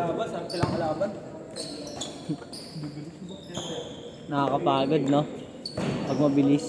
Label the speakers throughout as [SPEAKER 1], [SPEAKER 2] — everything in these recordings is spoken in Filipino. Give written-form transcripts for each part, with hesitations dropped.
[SPEAKER 1] Labas, ang silang kalaban.
[SPEAKER 2] Nakakapagod, no? Pag mabilis.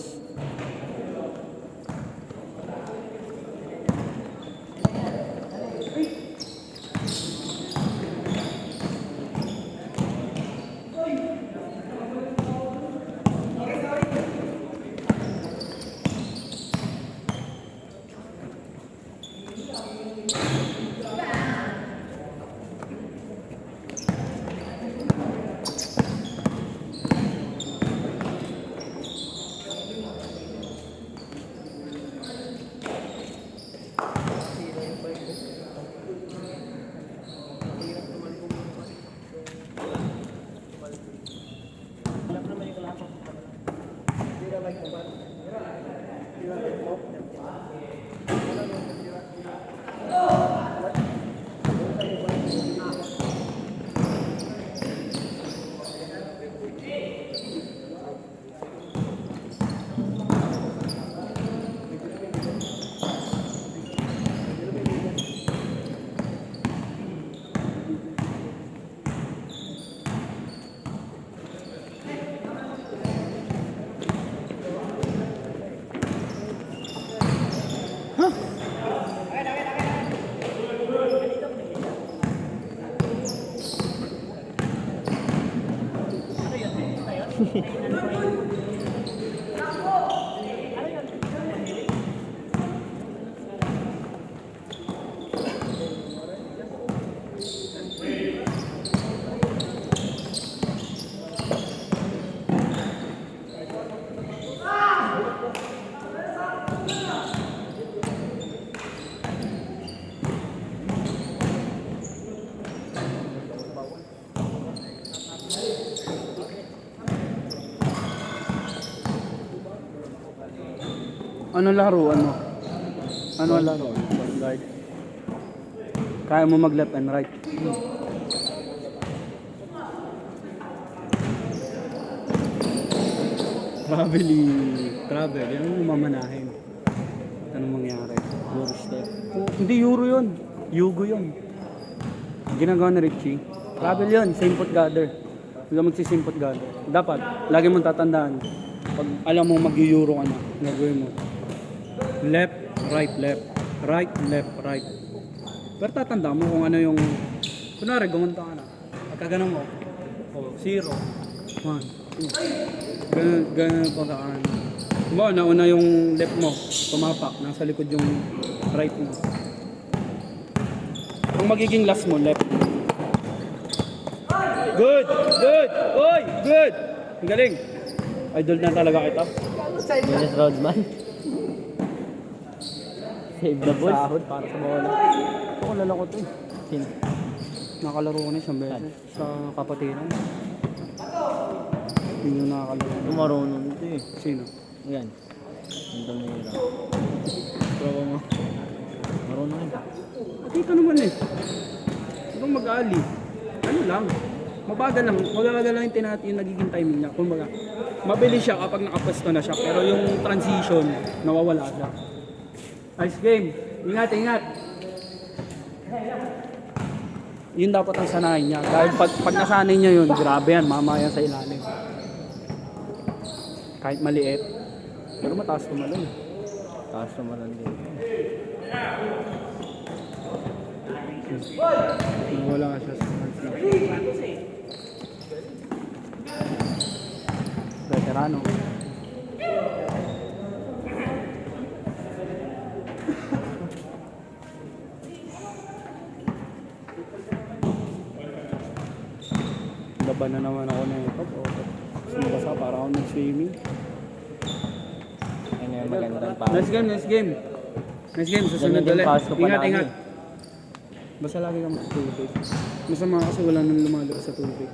[SPEAKER 1] Ano laruan mo? Ano ang laro? Guard. Kaya mo mag left and right. Travel. Yan ang mamanahin. Anong mangyari?
[SPEAKER 2] Euro step.
[SPEAKER 1] Oh, hindi Euro yun. Yugo yun. Ginagawa na Richie. Travel yun. Same foot gather. Huwag ka magsi-same foot gather. Dapat, lagi mong tatandaan. Pag alam mo mag-Euro ka na, gagawin mo. Left, right, left. Right, left, right. Pero tatanda mo kung ano yung... Kunwari, gumunta ka na. Pagka ganun mo. Oh, 0. 1, 2. Ganun pa kaan. Kumbaga, nauna yung left mo. Tumapak. Nasa likod yung right mo. Ang magiging last mo, left. Good! Good! Oy! Good! Ang galing! Idol na talaga kita.
[SPEAKER 2] Dennis Rodman. Save the ball.
[SPEAKER 1] Sahod para sa bola. Ako lalako to eh.
[SPEAKER 2] Sino?
[SPEAKER 1] Nakalaro ko na isang beses sa Kapatiran. Hindi nyo nakakalaro.
[SPEAKER 2] Marunong ito eh.
[SPEAKER 1] Sino?
[SPEAKER 2] Yan. Ang dami nila.
[SPEAKER 1] Tropa mo.
[SPEAKER 2] Marunong yun.
[SPEAKER 1] Pati ka naman eh. Huwag mag-ali. Ano lang. Mabagal lang. Mabagal lang yung nagiging timing niya. Kumbaga, mabilis siya kapag nakapwesto na siya. Pero yung transition, nawawala siya. Nice game. Ingat, ingat. Yun dapat ang sanayin niya. Dahil pag nasanay niya yun, grabe yan. Mamaya sa ilalim. Kahit maliit. Pero mataas tumalon.
[SPEAKER 2] Taas naman din.
[SPEAKER 1] Nawala siya sa transition. Veterano. Laban na naman ako na ito. Sumabasa para ako nag-swimming.
[SPEAKER 2] Ayun yung magandang pa.
[SPEAKER 1] Nice game, nice game. Nice game, susunod
[SPEAKER 2] Ganyan din
[SPEAKER 1] ulit.
[SPEAKER 2] pass ko
[SPEAKER 1] Ingat,
[SPEAKER 2] palagi.
[SPEAKER 1] ingat. Basta lagi kang matutubig. Masama kasi wala nang lumalabas sa tubig.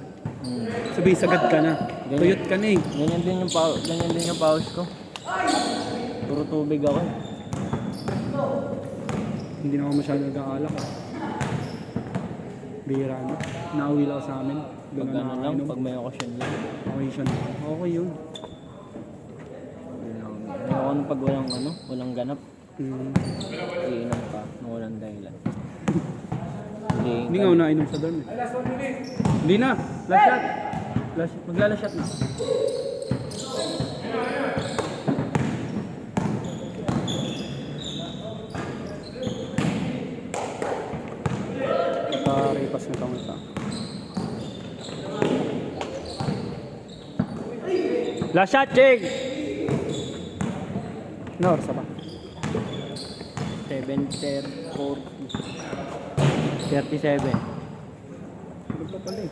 [SPEAKER 1] Sabi, sagad ka na. Tuyot ka na eh.
[SPEAKER 2] Ganyan din yung pause ko. Puro tubig ako eh.
[SPEAKER 1] Hindi na ako masyado nag-aalak. Bihira na. Nauwi lang ako sa amin.
[SPEAKER 2] Pag ano lang, pag may okasyon lang.
[SPEAKER 1] Okay siya na. Okay yun.
[SPEAKER 2] Ayoko nung pag walang ganap.
[SPEAKER 1] Hmm.
[SPEAKER 2] Iinom ka, nung walang dahilan.
[SPEAKER 1] Hindi nga ako nainom sa dorm eh. Hindi na. Last shot. Magla-last shot na. Pagka-repas na kami sa. Last shot, Jake! No, orsa ba?
[SPEAKER 2] 7:40. 37.
[SPEAKER 1] Ano pa pala eh?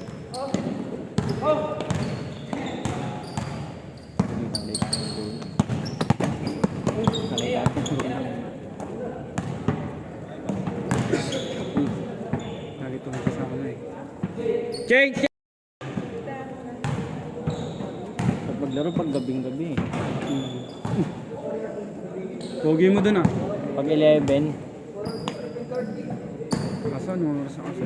[SPEAKER 1] Nalito na siya sa ano eh. Jake!
[SPEAKER 2] Pag maglaro pag gabing-gabi.
[SPEAKER 1] Pogi mo dun ah.
[SPEAKER 2] Pag 11,
[SPEAKER 1] Asan mo oras na kasi?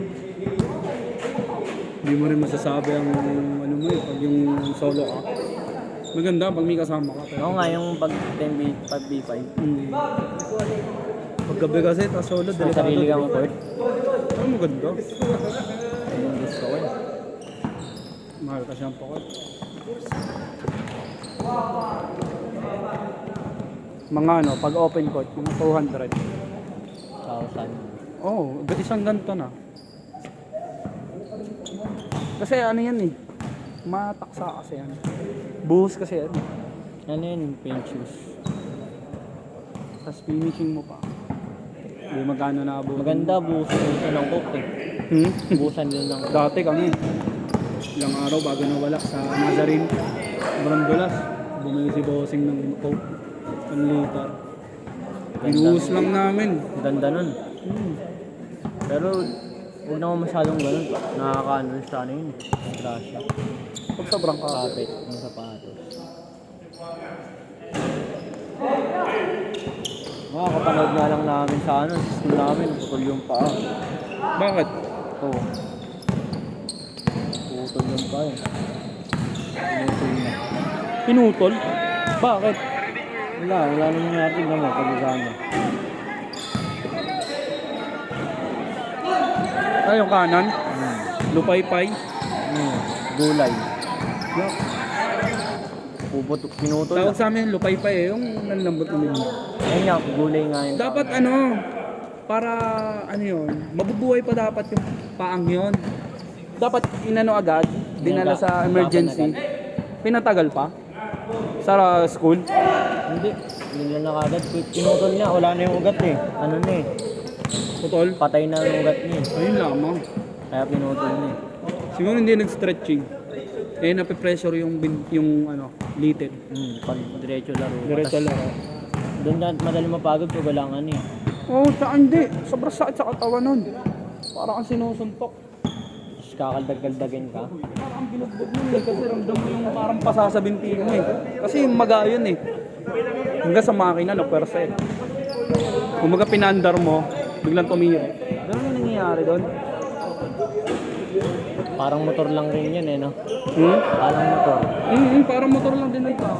[SPEAKER 1] Hindi mo rin masasabi ang ano mo eh, pag yung solo ka. Maganda pag may kasama ka.
[SPEAKER 2] ako nga yung pag 10v5,
[SPEAKER 1] Pag gabi kasi, tas solo,
[SPEAKER 2] sa sarili kang court.
[SPEAKER 1] Ano maganda?
[SPEAKER 2] Yung gusto ko eh.
[SPEAKER 1] Mahal ka siyang pakot. Mga ano, pag open court, mga 200.
[SPEAKER 2] 1,000.
[SPEAKER 1] Oh, isang ganito na. Kasi ano yan eh, mataksa kasi yan. Buhos kasi yan.
[SPEAKER 2] Ano yun? Paint shoes.
[SPEAKER 1] Tapos finishing mo pa. Hindi magkano na abot.
[SPEAKER 2] Maganda, buhusan din ng coke eh. Buhusan din ng
[SPEAKER 1] Dati kami, ilang araw bago nawala sa Nazarene, Brandolas, bumili si Bossing ng coke, 1 liter. Inuus lang namin.
[SPEAKER 2] ganda nun. Pero huwag naman masyadong ganun. Nakakaano sa ano yun. Strasya.
[SPEAKER 1] Pag sobrang kapit.
[SPEAKER 2] Kapit ng sapatos. Kapanood nga lang namin sa ano, sa school namin, putol yung paa.
[SPEAKER 1] Bakit?
[SPEAKER 2] Oo. Putol yung paa eh. Pinutol na.
[SPEAKER 1] Pinutol? Bakit?
[SPEAKER 2] Wala namang natin naman pag-isama.
[SPEAKER 1] Ay, yung kanan? Lupay-pay?
[SPEAKER 2] Gulay.
[SPEAKER 1] Yak.
[SPEAKER 2] Pinutol
[SPEAKER 1] Tawag
[SPEAKER 2] na.
[SPEAKER 1] sa amin lupay-pay eh, yung nanlambot namin.
[SPEAKER 2] Ayun nga, gulay nga yun.
[SPEAKER 1] Dapat ano, para ano yun, mabubuhay pa dapat yung paang yun. Dapat inano agad, dinala sa emergency. Pinatagal pa? Sa school?
[SPEAKER 2] Hindi. Hindi na nakagad. Pinutol niya. Wala na yung ugat eh. Ano na eh.
[SPEAKER 1] Putol?
[SPEAKER 2] Patay na yung ugat niya eh.
[SPEAKER 1] Ayun lamang.
[SPEAKER 2] Kaya pinutol niya eh.
[SPEAKER 1] Siguro hindi nag-stretching. Eh, nape-pressure yung ano, litid.
[SPEAKER 2] Pag diretso laro.
[SPEAKER 1] Diretso
[SPEAKER 2] Tas,
[SPEAKER 1] laro.
[SPEAKER 2] Doon na madali mapagod pag wala nga ano eh.
[SPEAKER 1] Oo, tsaka hindi. Sobrang sakit sa katawan nun. Parang kang sinusuntok.
[SPEAKER 2] Tapos kakaldag-kaldagin ka.
[SPEAKER 1] Parang binugbog mo eh, kasi ramdam mo yung parang pasasabinti mo eh. Kasi yung maga yun eh. Hanggang sa makina, no, pwersa eh. Kung maga pinandar mo, biglang tumira. Ganun yung nangyayari doon.
[SPEAKER 2] Parang motor lang rin yun eh no. Parang motor.
[SPEAKER 1] Parang motor lang din ng tao.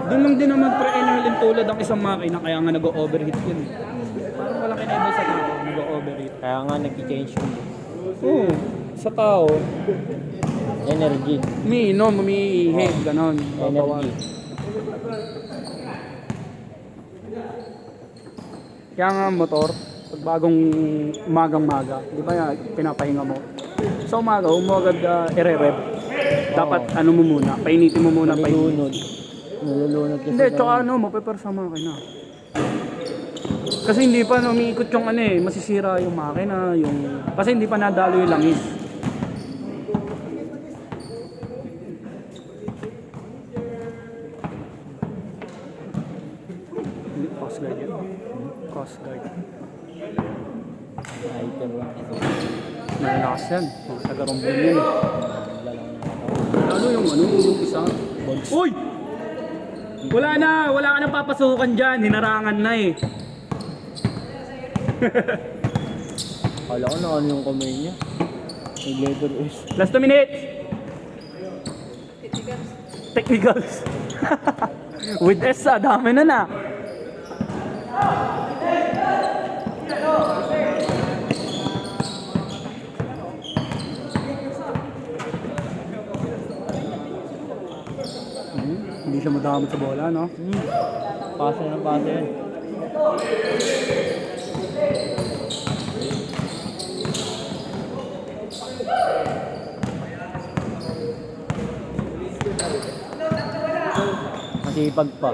[SPEAKER 1] Doon lang din naman pre-inhalin tulad ang isang makina, kaya nga nag-overheat yun eh. Parang wala kinaiba sa tao, nag-overheat.
[SPEAKER 2] Kaya nga nag-change yung
[SPEAKER 1] Oo, sa tao,
[SPEAKER 2] energy.
[SPEAKER 1] umiinom, umiihi, ganon.
[SPEAKER 2] Energy.
[SPEAKER 1] Kaya nga motor, pag bagong umagang-maga, di ba yan, pinapahinga mo? Sa umaga, agad ire-rev. Dapat ano mo muna, painitin mo muna,
[SPEAKER 2] Nalulunod. Nalulunod kasi.
[SPEAKER 1] Hindi, tsaka ano, mapeper sa makina. Kasi hindi pa umiikot yung ano eh, masisira yung makina, yung... Kasi hindi pa nadalo yung langis. Hindi, Coast Guard yun. Coast Guard.
[SPEAKER 2] Item lang.
[SPEAKER 1] Malalakas yan. Mga taga-rumbol yun.
[SPEAKER 2] Lalang na.
[SPEAKER 1] Lalo yung ano, yung isa. Uy! Wala ka na papasukan dyan, hinarangan na eh.
[SPEAKER 2] Kala ko na ano yung kamay niya. May leather is.
[SPEAKER 1] Last 2 minutes. Technicals. With S, dami na na. Hindi siya madamot sa bola, no?
[SPEAKER 2] Pasa ng pasa yan. Masipag pa.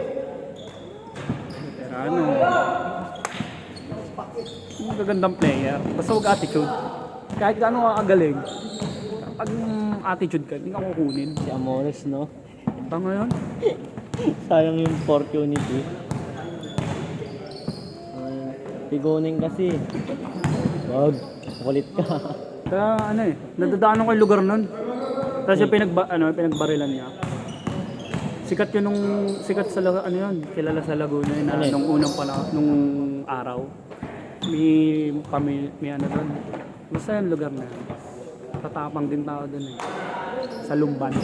[SPEAKER 1] Pero ano, magagandang player. Basta huwag attitude. Kahit gaano ka kagaling, pag attitude ka, hindi ka kukunin.
[SPEAKER 2] Si Amores, no?
[SPEAKER 1] Ito ngayon,
[SPEAKER 2] Sayang yung opportunity. Pigunin kasi. Wag, kulit ka.
[SPEAKER 1] kaya ano eh, nadadaanan ko yung lugar nun. Tapos yung pinagbarilan niya. Sikat yun sikat sa ano yun, kilala sa Laguna yun, na
[SPEAKER 2] Ano yun?
[SPEAKER 1] nung araw. May ano doon. Basta yung lugar na yun. Tatapang din tao doon eh. Sa Lumban.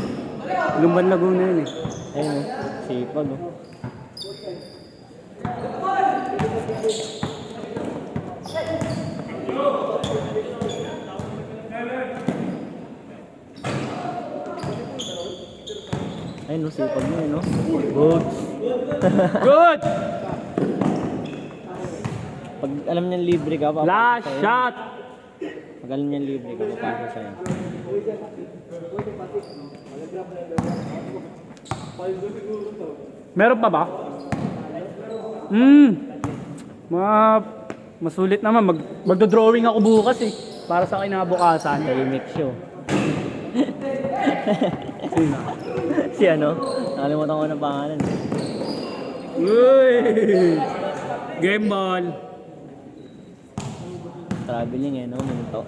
[SPEAKER 1] Lumban Laguna yun eh.
[SPEAKER 2] Ayun, no? Sipag, no? Ayun, no? Sipag mo, no? Good.
[SPEAKER 1] Good!
[SPEAKER 2] Pag alam niyang libre ka, papasa
[SPEAKER 1] Last
[SPEAKER 2] sa'yo.
[SPEAKER 1] shot!
[SPEAKER 2] Pag alam niyang libre ka, papasa sa'yo.
[SPEAKER 1] Meron pa ba? Masulit naman. Magdo-drawing ako bukas eh. Para sa kinabukasan.
[SPEAKER 2] Tahimik show.
[SPEAKER 1] Sino?
[SPEAKER 2] Si ano? Nakalimutan ko ng pangalan.
[SPEAKER 1] Uy! Game ball.
[SPEAKER 2] Traveling eh, no? Minto.